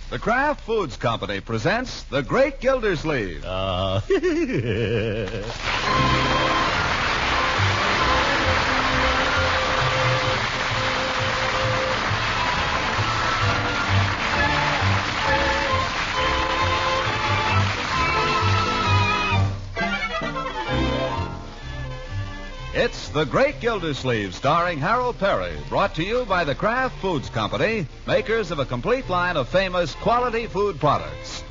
The Kraft Foods Company presents The Great Gildersleeve. It's The Great Gildersleeve, starring Harold Perry, brought to you by the Kraft Foods Company, makers of a complete line of famous quality food products.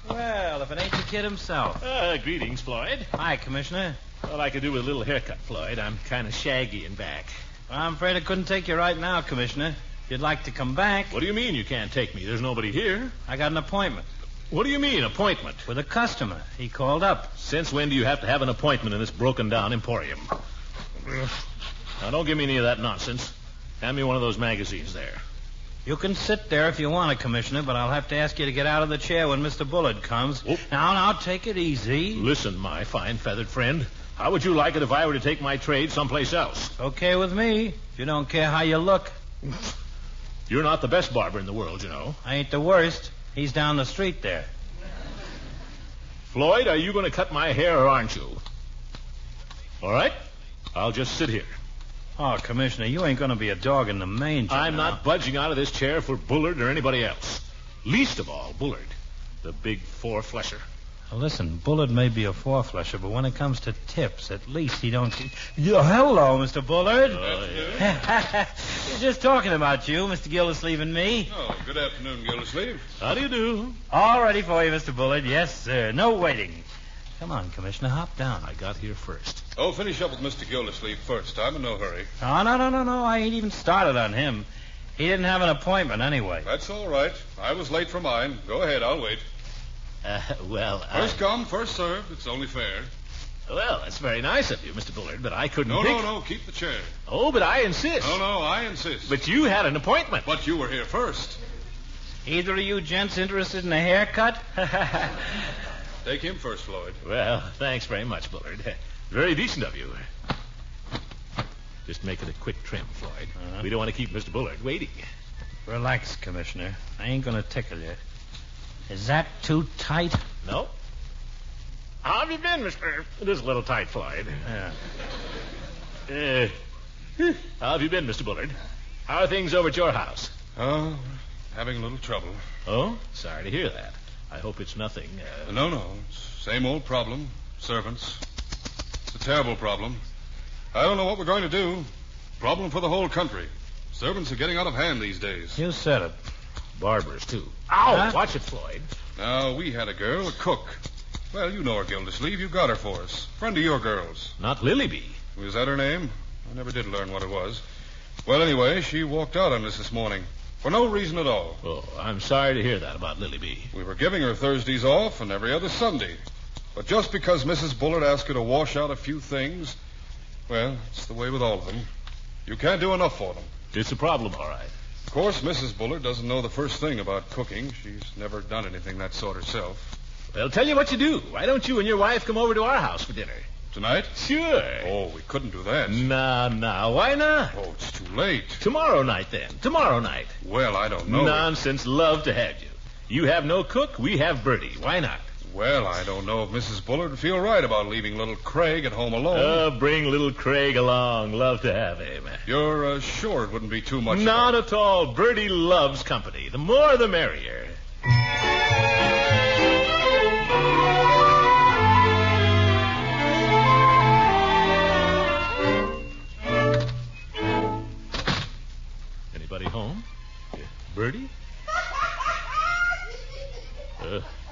Well, if it ain't the kid himself. Greetings, Floyd. Hi, Commissioner. All I could do with a little haircut, Floyd. I'm kind of shaggy in back. Well, I'm afraid I couldn't take you right now, Commissioner. If you'd like to come back. What do you mean you can't take me? There's nobody here. I got an appointment. What do you mean, appointment? With a customer. He called up. Since when do you have to have an appointment in this broken-down emporium? Now, don't give me any of that nonsense. Hand me one of those magazines there. You can sit there if you want to, Commissioner, but I'll have to ask you to get out of the chair when Mr. Bullard comes. Oh. Now, take it easy. Listen, my fine feathered friend. How would you like it if I were to take my trade someplace else? Okay with me, if you don't care how you look. You're not the best barber in the world, you know. I ain't the worst. He's down the street there. Floyd, are you going to cut my hair or aren't you? All right. I'll just sit here. Oh, Commissioner, you ain't going to be a dog in the manger. I'm not budging out of this chair for Bullard or anybody else. Least of all, Bullard, the big four-flesher. Well, listen, Bullard may be a four-flesher, but when it comes to tips, at least he don't... Hello, Mr. Bullard. We're just talking about you, Mr. Gildersleeve and me. Oh, good afternoon, Gildersleeve. How do you do? All ready for you, Mr. Bullard. Yes, sir. No waiting. Come on, Commissioner, hop down. I got here first. Oh, finish up with Mr. Gildersleeve first. I'm in no hurry. Oh, no. I ain't even started on him. He didn't have an appointment anyway. That's all right. I was late for mine. Go ahead, I'll wait. First come, first served. It's only fair. Well, that's very nice of you, Mr. Bullard, but I couldn't No, keep the chair. Oh, but I insist. No, I insist. But you had an appointment. But you were here first. Either of you gents interested in a haircut? Take him first, Floyd. Well, thanks very much, Bullard. Very decent of you. Just make it a quick trim, Floyd. Uh-huh. We don't want to keep Mr. Bullard waiting. Relax, Commissioner. I ain't going to tickle you. Is that too tight? No. How have you been, Mr.? It is a little tight, Floyd. Yeah. How have you been, Mr. Bullard? How are things over at your house? Oh, having a little trouble. Oh? Sorry to hear that. I hope it's nothing. No. It's same old problem. Servants. It's a terrible problem. I don't know what we're going to do. Problem for the whole country. Servants are getting out of hand these days. You said it. Barbers, too. Ow! Huh? Watch it, Floyd. Now, we had a girl, a cook. Well, you know her, Gildersleeve. You got her for us. Friend of your girl's. Not Lilybee. Was that her name? I never did learn what it was. Well, anyway, she walked out on us this morning. For no reason at all. Oh, I'm sorry to hear that about Lilybee. We were giving her Thursdays off and every other Sunday. But just because Mrs. Bullard asked her to wash out a few things, well, it's the way with all of them. You can't do enough for them. It's a problem, all right. Of course, Mrs. Bullard doesn't know the first thing about cooking. She's never done anything that sort herself. Well, tell you what you do. Why don't you and your wife come over to our house for dinner? Tonight? Sure. Oh, we couldn't do that. No. Why not? Oh, it's too late. Tomorrow night, then. Tomorrow night. Well, I don't know. Nonsense. Love to have you. You have no cook. We have Birdy. Why not? Well, I don't know if Mrs. Bullard would feel right about leaving little Craig at home alone. Bring little Craig along. Love to have him. You're sure it wouldn't be too much? Not at all. Birdy loves company. The more, the merrier. Anybody home? Birdy?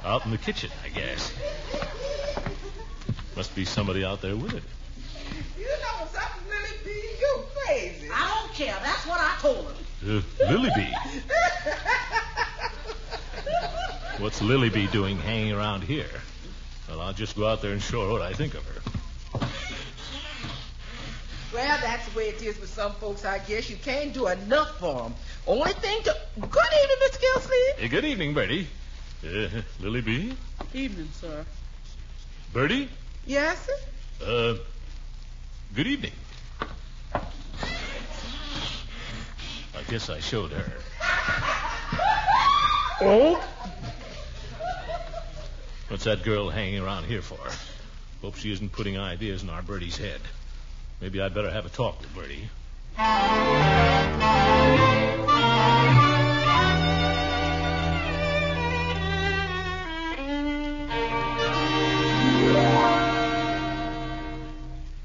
Out in the kitchen, I guess. Must be somebody out there with her. You know something, Lilybee? You crazy. I don't care. That's what I told him. Lilybee? What's Lilybee doing hanging around here? Well, I'll just go out there and show her what I think of her. Well, that's the way it is with some folks, I guess. You can't do enough for them. Only thing to... Good evening, Mr. Gildersleeve. Good evening, Birdy. Lilybee? Evening, sir. Birdy? Yes, sir? Good evening. Guess I showed her. Oh? What's that girl hanging around here for? Hope she isn't putting ideas in our Birdie's head. Maybe I'd better have a talk with Birdie.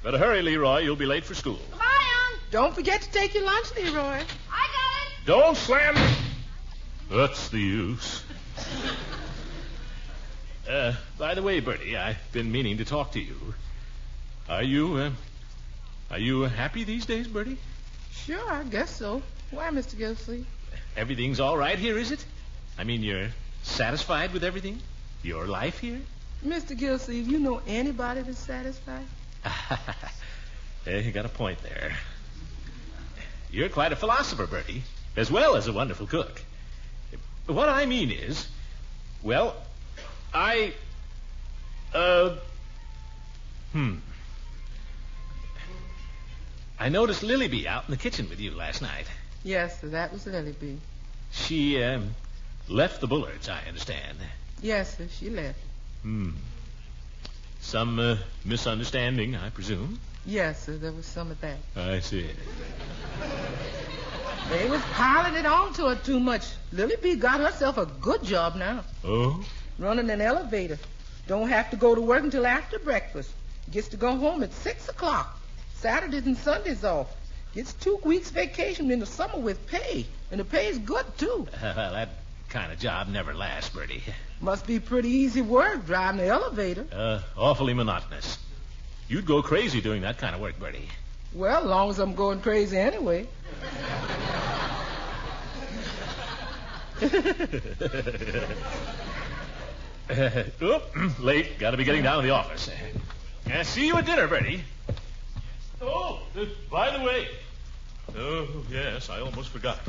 Better hurry, Leroy. You'll be late for school. Bye, Unc. Don't forget to take your lunch, Leroy. I got it. Don't slam. What's the use? By the way, Birdie, I've been meaning to talk to you. Are you happy these days, Birdie? Sure, I guess so. Why, Mr. Gildersleeve? Everything's all right here, is it? I mean, you're satisfied with everything? Your life here? Mr. Gildersleeve, you know anybody that's satisfied? You got a point there. You're quite a philosopher, Birdie, as well as a wonderful cook. What I mean is, well, I noticed Lilybee out in the kitchen with you last night. Yes, sir, that was Lilybee. She left the Bullards, I understand. Yes, sir, she left. Some misunderstanding, I presume? Yes, sir, there was some of that. I see. They was piling it on to her too much. Lilybee got herself a good job now. Oh? Running an elevator. Don't have to go to work until after breakfast. Gets to go home at 6 o'clock. Saturdays and Sundays off. Gets 2 weeks vacation in the summer with pay. And the pay's good, too. Well, that kind of job never lasts, Birdie. Must be pretty easy work driving the elevator. Awfully monotonous. You'd go crazy doing that kind of work, Birdie. Well, as long as I'm going crazy anyway. Late. Got to be getting down to the office. See you at dinner, Birdie. Oh, by the way. Oh, yes, I almost forgot.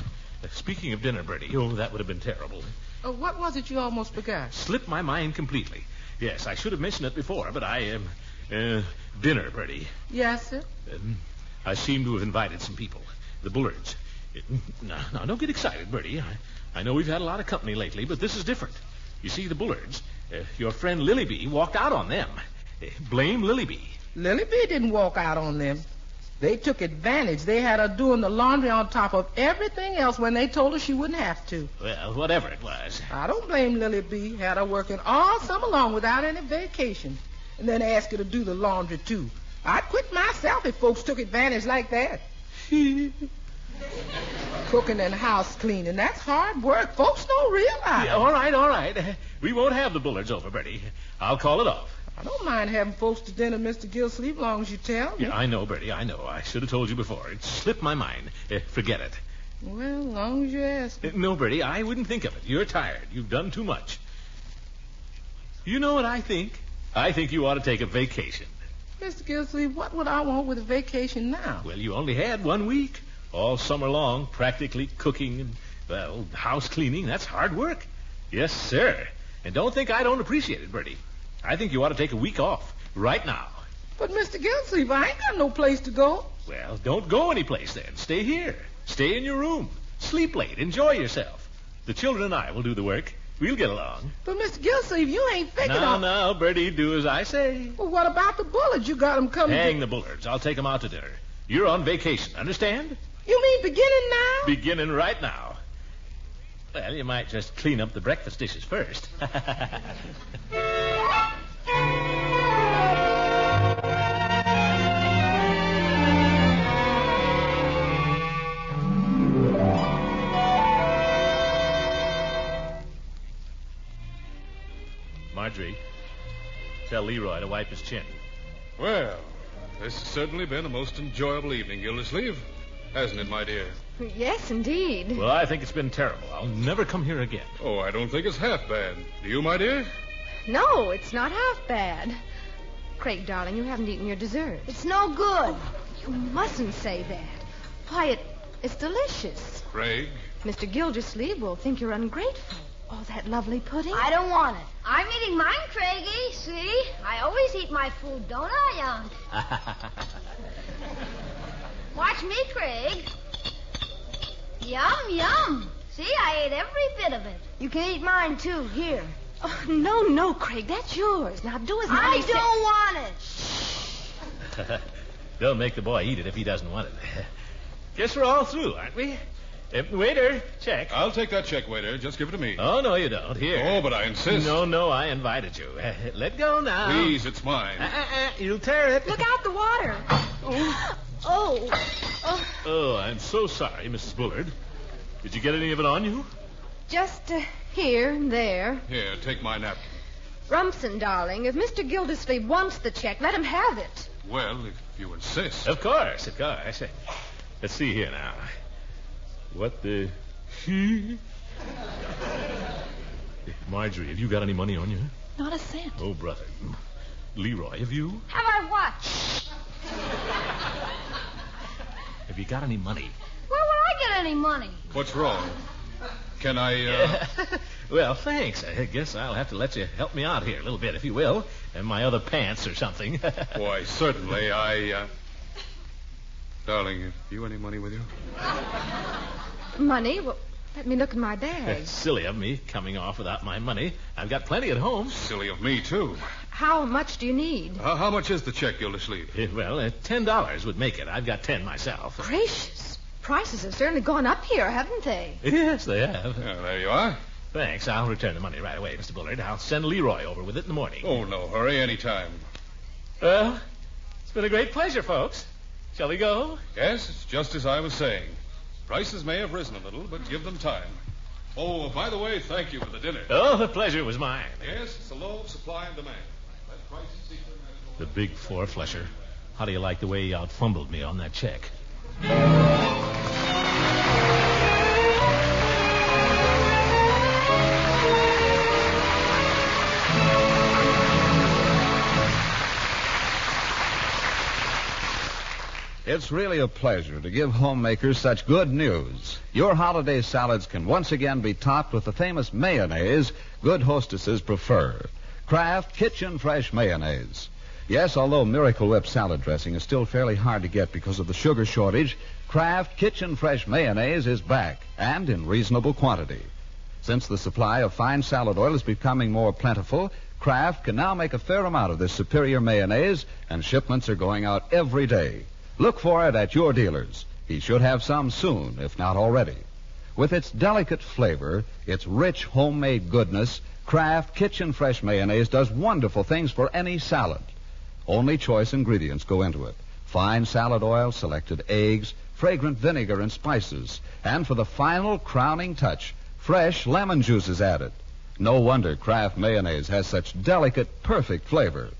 Speaking of dinner, Birdie, that would have been terrible. What was it you almost forgot? Slipped my mind completely. Yes, I should have mentioned it before, but dinner, Birdie. Yes, sir? I seem to have invited some people. The Bullards. Now, don't get excited, Birdie. I know we've had a lot of company lately, but this is different. You see, the Bullards, your friend Lilybee walked out on them. Blame Lilybee. Lilybee didn't walk out on them. They took advantage. They had her doing the laundry on top of everything else when they told her she wouldn't have to. Well, whatever it was. I don't blame Lilybee. Had her working all summer long without any vacation. And then asked her to do the laundry, too. I'd quit myself if folks took advantage like that. Cooking and house cleaning, that's hard work. Folks don't realize. Yeah, all right. We won't have the Bullards over, Birdie. I'll call it off. I don't mind having folks to dinner, Mr. Gildersleeve, as long as you tell me. Yeah, I know, Birdie, I know. I should have told you before. It slipped my mind. Forget it. Well, as long as you ask. No, Birdie, I wouldn't think of it. You're tired. You've done too much. You know what I think? I think you ought to take a vacation. Mr. Gildersleeve, what would I want with a vacation now? Well, you only had 1 week. All summer long, practically cooking and, well, house cleaning. That's hard work. Yes, sir. And don't think I don't appreciate it, Birdie. I think you ought to take a week off right now. But, Mr. Gildersleeve, I ain't got no place to go. Well, don't go anyplace then. Stay here. Stay in your room. Sleep late. Enjoy yourself. The children and I will do the work. We'll get along. But, Mr. Gildersleeve, you ain't figured on... No, Birdie, do as I say. Well, what about the Bullards? You got them coming... Hang the Bullards. I'll take them out to dinner. You're on vacation, understand? You mean beginning now? Beginning right now. Well, you might just clean up the breakfast dishes first. Marjorie, tell Leroy to wipe his chin. Well, this has certainly been a most enjoyable evening, Gildersleeve. Hasn't it, my dear? Yes, indeed. Well, I think it's been terrible. I'll never come here again. Oh, I don't think it's half bad. Do you, my dear? No, it's not half bad. Craig, darling, you haven't eaten your dessert. It's no good. You mustn't say that. Why, it's delicious. Craig? Mr. Gildersleeve will think you're ungrateful. Oh, that lovely pudding. I don't want it. I'm eating mine, Craigie. See? I always eat my food, don't I, Unc? Watch me, Craig. Yum, yum. See, I ate every bit of it. You can eat mine, too. Here. Oh, no, Craig. That's yours. Now do as Mommy says. I don't want it. Don't make the boy eat it if he doesn't want it. Guess we're all through, aren't we? Waiter, check. I'll take that check, waiter. Just give it to me. Oh, no, you don't. Here. Oh, but I insist. No, I invited you. Let go now. Please, it's mine. You'll tear it. Look out, the water. Oh, I'm so sorry, Mrs. Bullard. Did you get any of it on you? Just here and there. Here, take my napkin. Rumson, darling, if Mr. Gildersleeve wants the check, let him have it. Well, if you insist. Of course. Let's see here now. What the... Marjorie, have you got any money on you? Not a cent. Oh, brother. Leroy, have you? Have I what? Have you got any money? Where would I get any money? What's wrong? Can I, Well, thanks. I guess I'll have to let you help me out here a little bit, if you will. And my other pants or something. Why, certainly. Darling, have you any money with you? Money? Well, let me look in my bag. Silly of me coming off without my money. I've got plenty at home. Silly of me, too. How much do you need? How much is the check, Gildersleeve? Well, $10 would make it. I've got 10 myself. Gracious. Prices have certainly gone up here, haven't they? Yes, they have. There you are. Thanks. I'll return the money right away, Mr. Bullard. I'll send Leroy over with it in the morning. Oh, no hurry. Any time. Well, it's been a great pleasure, folks. Shall we go? Yes, it's just as I was saying. Prices may have risen a little, but give them time. Oh, by the way, thank you for the dinner. Oh, the pleasure was mine. Yes, it's the law of supply and demand. Let prices equal... The big four-flesher. How do you like the way he out-fumbled me on that check? It's really a pleasure to give homemakers such good news. Your holiday salads can once again be topped with the famous mayonnaise good hostesses prefer. Kraft Kitchen Fresh Mayonnaise. Yes, although Miracle Whip salad dressing is still fairly hard to get because of the sugar shortage, Kraft Kitchen Fresh Mayonnaise is back, and in reasonable quantity. Since the supply of fine salad oil is becoming more plentiful, Kraft can now make a fair amount of this superior mayonnaise, and shipments are going out every day. Look for it at your dealers. He should have some soon, if not already. With its delicate flavor, its rich homemade goodness, Kraft Kitchen Fresh Mayonnaise does wonderful things for any salad. Only choice ingredients go into it. Fine salad oil, selected eggs, fragrant vinegar and spices. And for the final crowning touch, fresh lemon juice is added. No wonder Kraft Mayonnaise has such delicate, perfect flavor.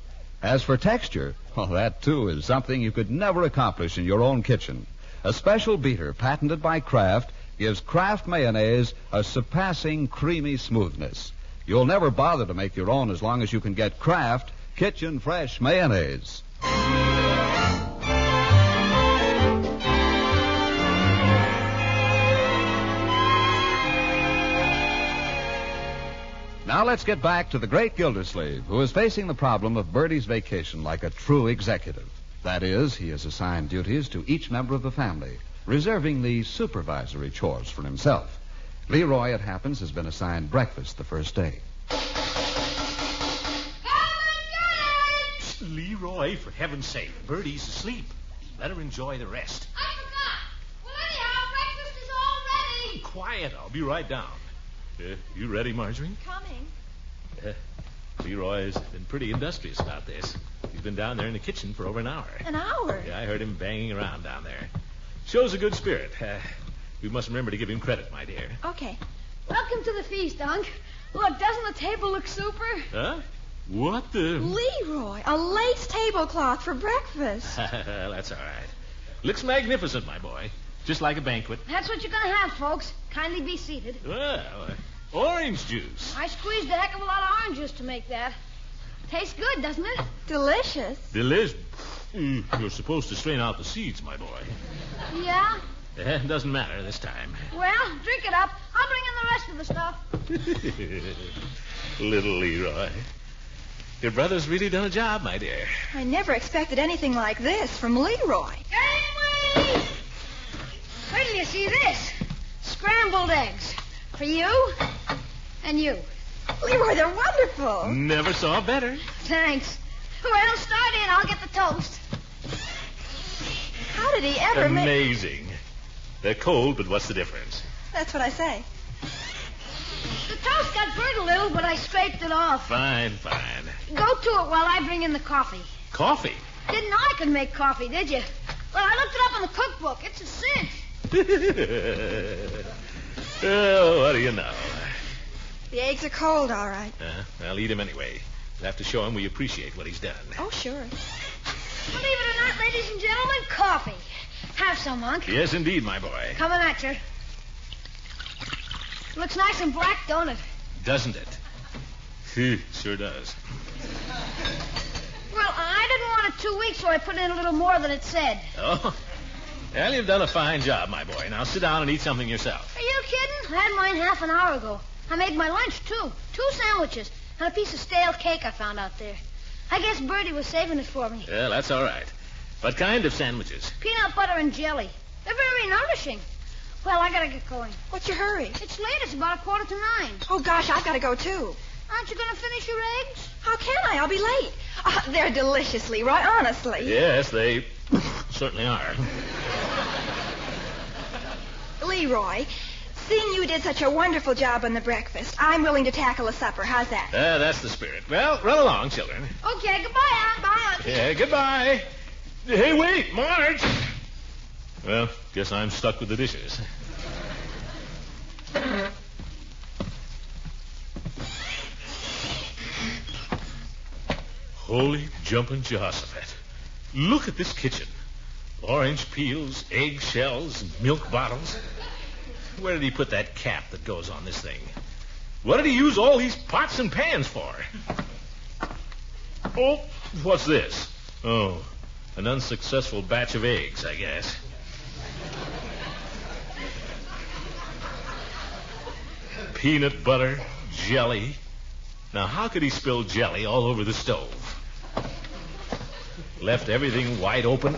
As for texture, well, that, too, is something you could never accomplish in your own kitchen. A special beater patented by Kraft gives Kraft Mayonnaise a surpassing creamy smoothness. You'll never bother to make your own as long as you can get Kraft Kitchen Fresh Mayonnaise. Now let's get back to the great Gildersleeve, who is facing the problem of Birdy's vacation like a true executive. That is, he has assigned duties to each member of the family, reserving the supervisory chores for himself. Leroy, it happens, has been assigned breakfast the first day. Leroy, for heaven's sake, Birdy's asleep. Let her enjoy the rest. I forgot. Well, anyhow, breakfast is all ready. Quiet, I'll be right down. You ready, Marjorie? Coming. Leroy's been pretty industrious about this. He's been down there in the kitchen for over an hour. An hour? Yeah, I heard him banging around down there. Shows a good spirit. We must remember to give him credit, my dear. Okay. Welcome to the feast, Unc. Look, doesn't the table look super? Huh? What the... Leroy, a lace tablecloth for breakfast. That's all right. Looks magnificent, my boy. Just like a banquet. That's what you're going to have, folks. Kindly be seated. Well, orange juice. I squeezed a heck of a lot of orange juice to make that. Tastes good, doesn't it? Delicious. You're supposed to strain out the seeds, my boy. Yeah? Doesn't matter this time. Well, drink it up. I'll bring in the rest of the stuff. Little Leroy. Your brother's really done a job, my dear. I never expected anything like this from Leroy. Gangway! Wait till you see this. scrambled eggs. For you and you. Leroy, they're wonderful. Never saw better. Thanks. Well, start in. I'll get the toast. How did he ever make... Amazing. They're cold, but what's the difference? That's what I say. The toast got burnt a little, but I scraped it off. Fine. Go to it while I bring in the coffee. Coffee? Didn't know I could make coffee, did you? Well, I looked it up in the cookbook. It's a cinch. Oh, what do you know? The eggs are cold, all right. I'll eat him anyway. We'll have to show him we appreciate what he's done. Oh, sure. Believe it or not, ladies and gentlemen, coffee. Have some, Unc. Yes, indeed, my boy. Coming at you. Looks nice and black, don't it? Doesn't it? Sure does. Well, I didn't want it 2 weeks, so I put in a little more than it said. Oh? Well, you've done a fine job, my boy. Now sit down and eat something yourself. Are you kidding? I had mine half an hour ago. I made my lunch, too. 2 sandwiches and a piece of stale cake I found out there. I guess Birdy was saving it for me. Yeah, that's all right. What kind of sandwiches? Peanut butter and jelly. They're very nourishing. Well, I gotta get going. What's your hurry? It's late. It's about 8:45. Oh, gosh, I've got to go, too. Aren't you gonna finish your eggs? How can I? I'll be late. They're delicious, Leroy, honestly. Yes, they certainly are. Leroy, seeing you did such a wonderful job on the breakfast, I'm willing to tackle a supper. How's that? That's the spirit. Well, run along, children. Okay, goodbye, Aunt. Bye, Aunt. Yeah, goodbye. Hey, wait, Marge. Well, guess I'm stuck with the dishes. Holy jumping Jehoshaphat. Look at this kitchen. Orange peels, egg shells, milk bottles. Where did he put that cap that goes on this thing? What did he use all these pots and pans for? Oh, what's this? Oh, an unsuccessful batch of eggs, I guess. Peanut butter, jelly. Now, how could he spill jelly all over the stove? Left everything wide open.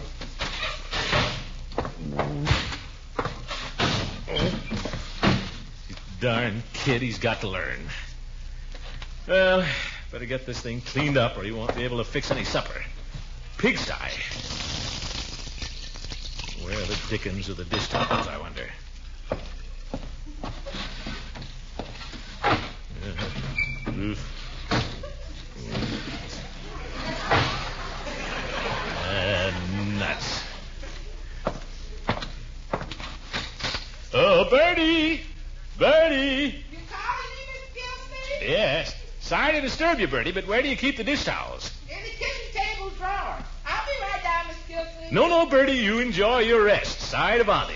Darn kid, he's got to learn. Well, better get this thing cleaned up or he won't be able to fix any supper. Pigsty. Where the dickens are the dish towels, I wonder? Nuts. Oh, Birdy! Birdy! You calling me, Miss Gilsey? Yes. Sorry to disturb you, Birdy, but where do you keep the dish towels? In the kitchen table drawer. I'll be right down, Miss Gilsey. No, Birdy, you enjoy your rest. Sorry to bother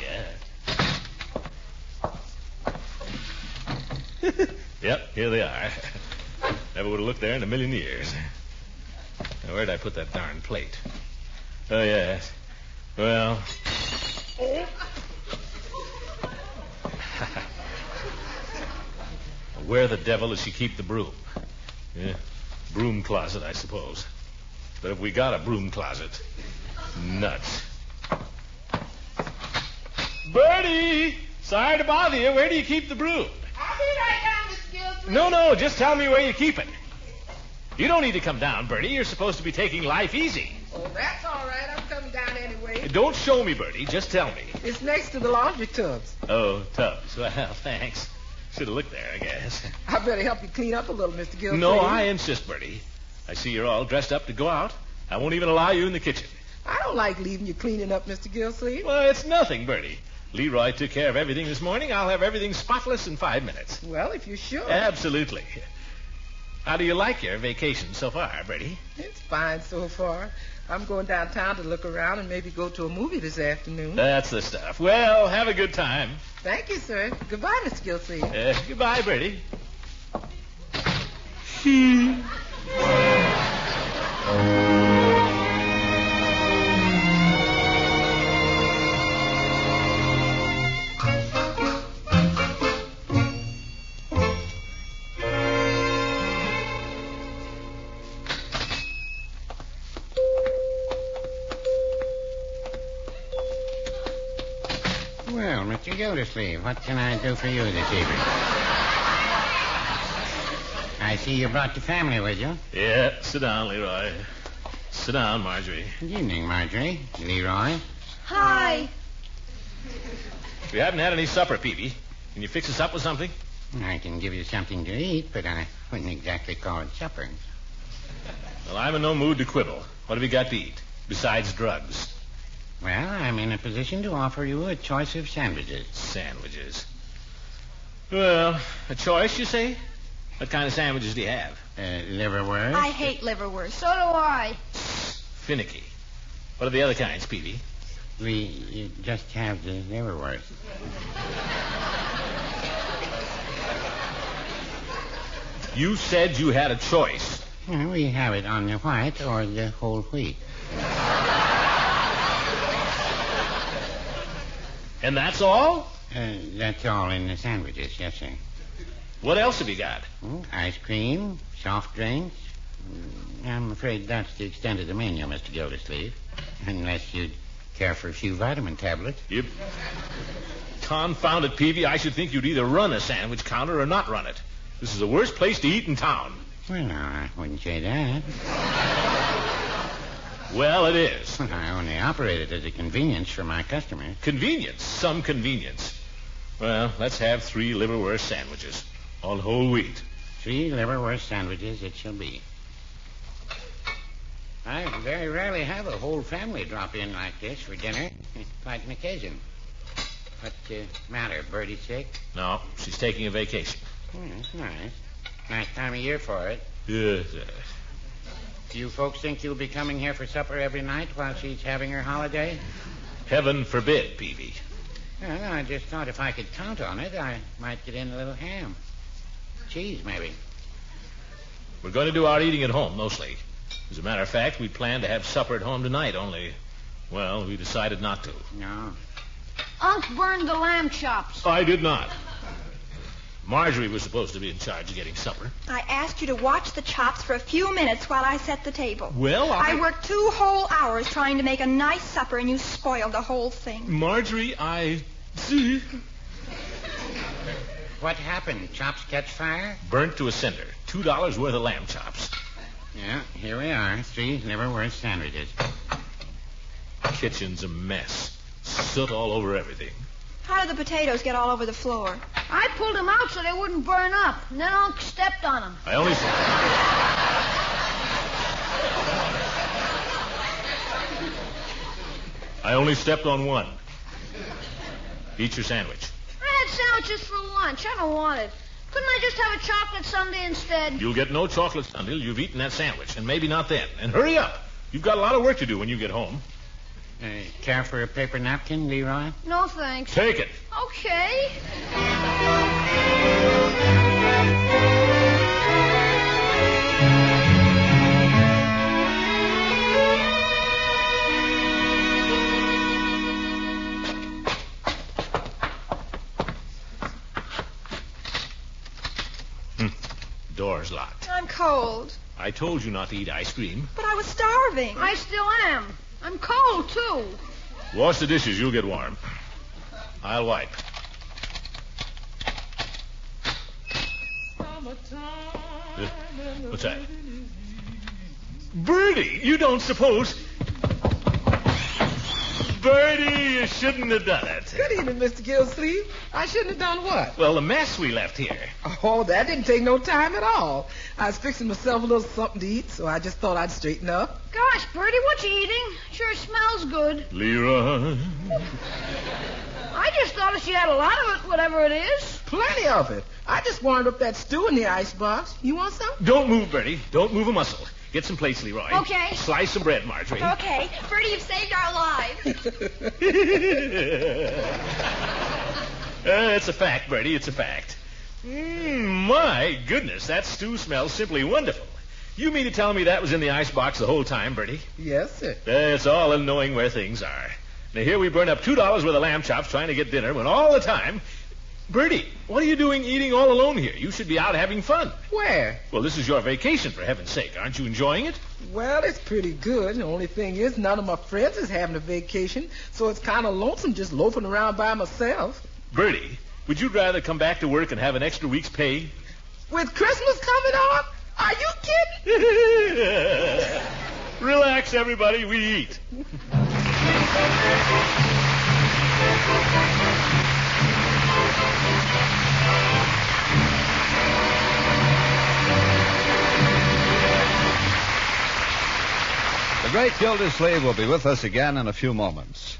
you. Yep, here they are. Never would have looked there in a million years. Now, where'd I put that darn plate? Oh, yes. Well... Where the devil does she keep the broom? Yeah, broom closet, I suppose. But if we got a broom closet, nuts. Birdy! Sorry to bother you. Where do you keep the broom? I'll be right down, Miss Gilsey. No, just tell me where you keep it. You don't need to come down, Birdy. You're supposed to be taking life easy. Oh, that's all right. I'm coming down anyway. Don't show me, Birdy. Just tell me. It's next to the laundry tubs. Oh, tubs. Well, thanks. Should have looked there, I guess. I better help you clean up a little, Mr. Gilsey. No, I insist, Birdy. I see you're all dressed up to go out. I won't even allow you in the kitchen. I don't like leaving you cleaning up, Mr. Gilsey. Well, it's nothing, Birdy. Leroy took care of everything this morning. I'll have everything spotless in 5 minutes. Well, if you're sure. Absolutely. How do you like your vacation so far, Birdy? It's fine so far. I'm going downtown to look around and maybe go to a movie this afternoon. That's the stuff. Well, have a good time. Thank you, sir. Goodbye, Mr. Gilsey. Goodbye, Birdy. Well, Mr. Gildersleeve, what can I do for you this evening? I see you brought the family with you. Yeah, sit down, Leroy. Sit down, Marjorie. Good evening, Marjorie. Leroy. Hi. We haven't had any supper, Peavy. Can you fix us up with something? I can give you something to eat, but I wouldn't exactly call it supper. Well, I'm in no mood to quibble. What have you got to eat, besides drugs? Well, I'm in a position to offer you a choice of sandwiches. Sandwiches. Well, a choice, you say? What kind of sandwiches do you have? Liverwurst. I hate liverwurst. So do I. Finicky. What are the other kinds, Peavy? We just have the liverwurst. You said you had a choice. Well, we have it on the white or the whole wheat. And that's all? That's all in the sandwiches, yes, sir. What else have you got? Ice cream, soft drinks. I'm afraid that's the extent of the menu, Mr. Gildersleeve. Unless you'd care for a few vitamin tablets. Yep. Confound it, Peavy. I should think you'd either run a sandwich counter or not run it. This is the worst place to eat in town. Well, no, I wouldn't say that. Well, it is. I only operate it as a convenience for my customers. Convenience. Some convenience. Well, let's have 3 liverwurst sandwiches. On whole wheat. 3 liverwurst sandwiches it shall be. I very rarely have a whole family drop in like this for dinner. It's quite an occasion. What's the matter? Birdy sick? No, she's taking a vacation. That's nice. Nice time of year for it. Yes. Do you folks think you'll be coming here for supper every night while she's having her holiday? Heaven forbid, Peavy. Well, I just thought if I could count on it, I might get in a little ham. Cheese, maybe. We're going to do our eating at home, mostly. As a matter of fact, we planned to have supper at home tonight, only, well, we decided not to. No. Unc burned the lamb chops. I did not. Marjorie was supposed to be in charge of getting supper. I asked you to watch the chops for a few minutes while I set the table. Well, I worked 2 whole hours trying to make a nice supper, and you spoiled the whole thing. Marjorie, What happened? Chops catch fire? Burnt to a cinder. $2 worth of lamb chops. Yeah, here we are. 3 liverwurst sandwiches. Kitchen's a mess. Soot all over everything. How did the potatoes get all over the floor? I pulled them out so they wouldn't burn up, and then Unc stepped on them. I only stepped on one. Eat your sandwich. I had sandwiches for lunch. I don't want it. Couldn't I just have a chocolate sundae instead? You'll get no chocolate until you've eaten that sandwich, and maybe not then. And hurry up. You've got a lot of work to do when you get home. Care for a paper napkin, Leroy? No, thanks. Take it. Okay. Door's locked. I'm cold. I told you not to eat ice cream. But I was starving. I still am. I'm cold, too. Wash the dishes. You'll get warm. I'll wipe. What's that? Birdy, you don't suppose... Birdy, you shouldn't have done it. Good evening, Mr. Gildersleeve. I shouldn't have done what? Well, the mess we left here. Oh, that didn't take no time at all. I was fixing myself a little something to eat, so I just thought I'd straighten up. Gosh, Birdy, what you eating? Sure smells good. Leroy. I just thought if you had a lot of it, whatever it is. Plenty of it. I just warmed up that stew in the icebox. You want some? Don't move, Birdy. Don't move a muscle. Get some plates, Leroy. Okay. Slice some bread, Marjorie. Okay. Birdy, you've saved our lives. It's a fact, Birdy. It's a fact. My goodness, that stew smells simply wonderful. You mean to tell me that was in the icebox the whole time, Birdy? Yes, sir. It's all in knowing where things are. Now, here we burn up $2 worth of lamb chops trying to get dinner when all the time... Birdy, what are you doing eating all alone here? You should be out having fun. Where? Well, this is your vacation, for heaven's sake. Aren't you enjoying it? Well, it's pretty good. The only thing is none of my friends is having a vacation, so it's kind of lonesome just loafing around by myself. Birdy, would you rather come back to work and have an extra week's pay? With Christmas coming on? Are you kidding? Relax, everybody. We eat. The great Gildersleeve will be with us again in a few moments.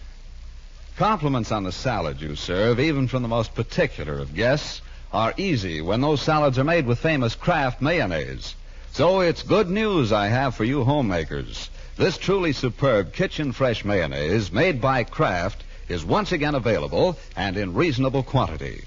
Compliments on the salad you serve, even from the most particular of guests, are easy when those salads are made with famous Kraft mayonnaise. So it's good news I have for you homemakers. This truly superb kitchen fresh mayonnaise made by Kraft is once again available and in reasonable quantity.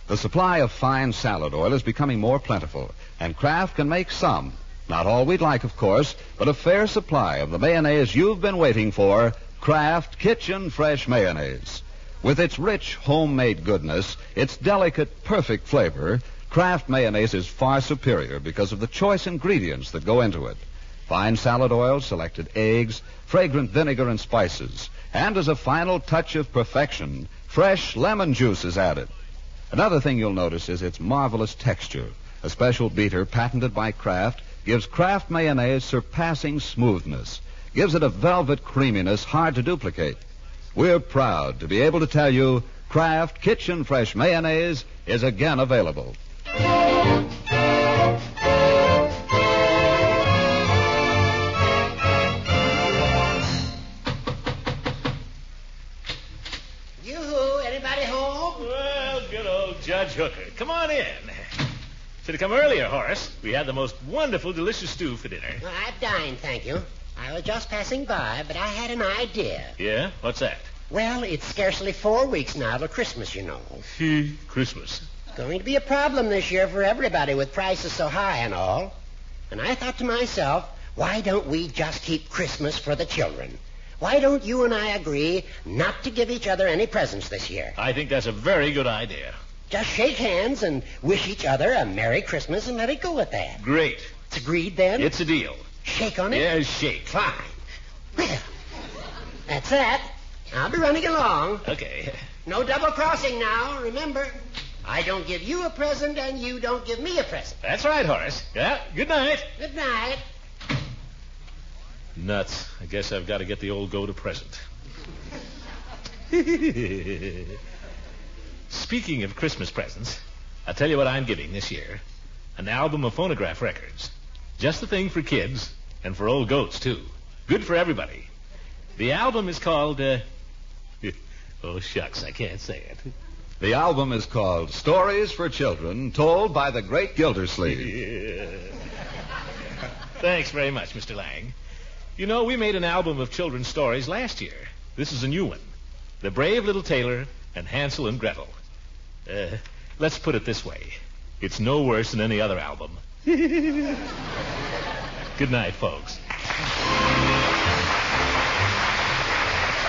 The supply of fine salad oil is becoming more plentiful, and Kraft can make some. Not all we'd like, of course, but a fair supply of the mayonnaise you've been waiting for, Kraft Kitchen Fresh Mayonnaise. With its rich homemade goodness, its delicate, perfect flavor, Kraft mayonnaise is far superior because of the choice ingredients that go into it. Fine salad oil, selected eggs, fragrant vinegar and spices, and as a final touch of perfection, fresh lemon juice is added. Another thing you'll notice is its marvelous texture. A special beater patented by Kraft gives Kraft mayonnaise surpassing smoothness, gives it a velvet creaminess hard to duplicate. We're proud to be able to tell you Kraft Kitchen Fresh Mayonnaise is again available. Yoo-hoo, anybody home? Well, good old Judge Hooker. Come on in. Should have come earlier, Horace. We had the most wonderful, delicious stew for dinner. Well, I've dined, thank you. I was just passing by, but I had an idea. Yeah? What's that? Well, it's scarcely 4 weeks now till Christmas, you know. Christmas. It's going to be a problem this year for everybody with prices so high and all. And I thought to myself, why don't we just keep Christmas for the children? Why don't you and I agree not to give each other any presents this year? I think that's a very good idea. Just shake hands and wish each other a Merry Christmas and let it go at that. Great. It's agreed then? It's a deal. Shake on it? Yeah, shake. Fine. Well, that's that. I'll be running along. Okay. No double-crossing now, remember. I don't give you a present and you don't give me a present. That's right, Horace. Yeah, good night. Good night. Nuts. I guess I've got to get the old goat a present. Speaking of Christmas presents, I'll tell you what I'm giving this year. An album of phonograph records. Just the thing for kids and for old goats, too. Good for everybody. The album is called, oh, shucks, I can't say it. The album is called Stories for Children, told by the great Gildersleeve. Thanks very much, Mr. Lang. You know, we made an album of children's stories last year. This is a new one. The Brave Little Tailor and Hansel and Gretel. Let's put it this way. It's no worse than any other album. Good night, folks.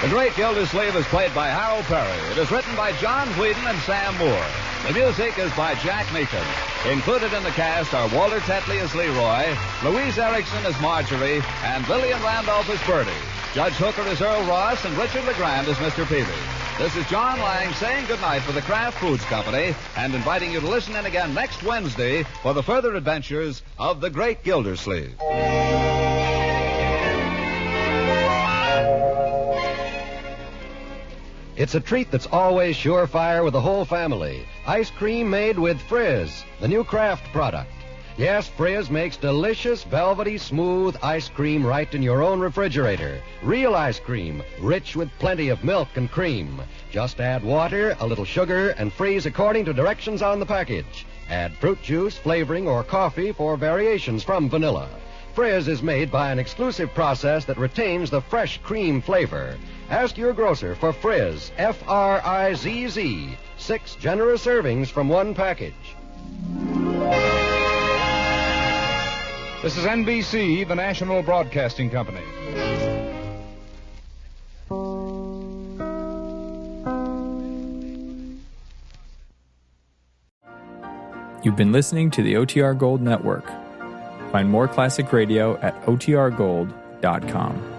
The Great Gildersleeve is played by Harold Perry. It is written by John Whedon and Sam Moore. The music is by Jack Meakin. Included in the cast are Walter Tetley as Leroy, Louise Erickson as Marjorie, and Lillian Randolph as Birdy. Judge Hooker is Earl Ross, and Richard LeGrand is Mr. Peavy. This is John Lang saying goodnight for the Kraft Foods Company and inviting you to listen in again next Wednesday for the further adventures of the Great Gildersleeve. It's a treat that's always surefire with the whole family. Ice cream made with Frizz, the new Kraft product. Yes, Frizz makes delicious, velvety, smooth ice cream right in your own refrigerator. Real ice cream, rich with plenty of milk and cream. Just add water, a little sugar, and freeze according to directions on the package. Add fruit juice, flavoring, or coffee for variations from vanilla. Frizz is made by an exclusive process that retains the fresh cream flavor. Ask your grocer for Frizz, F-R-I-Z-Z. 6 generous servings from one package. This is NBC, the National Broadcasting Company. You've been listening to the OTR Gold Network. Find more classic radio at otrgold.com.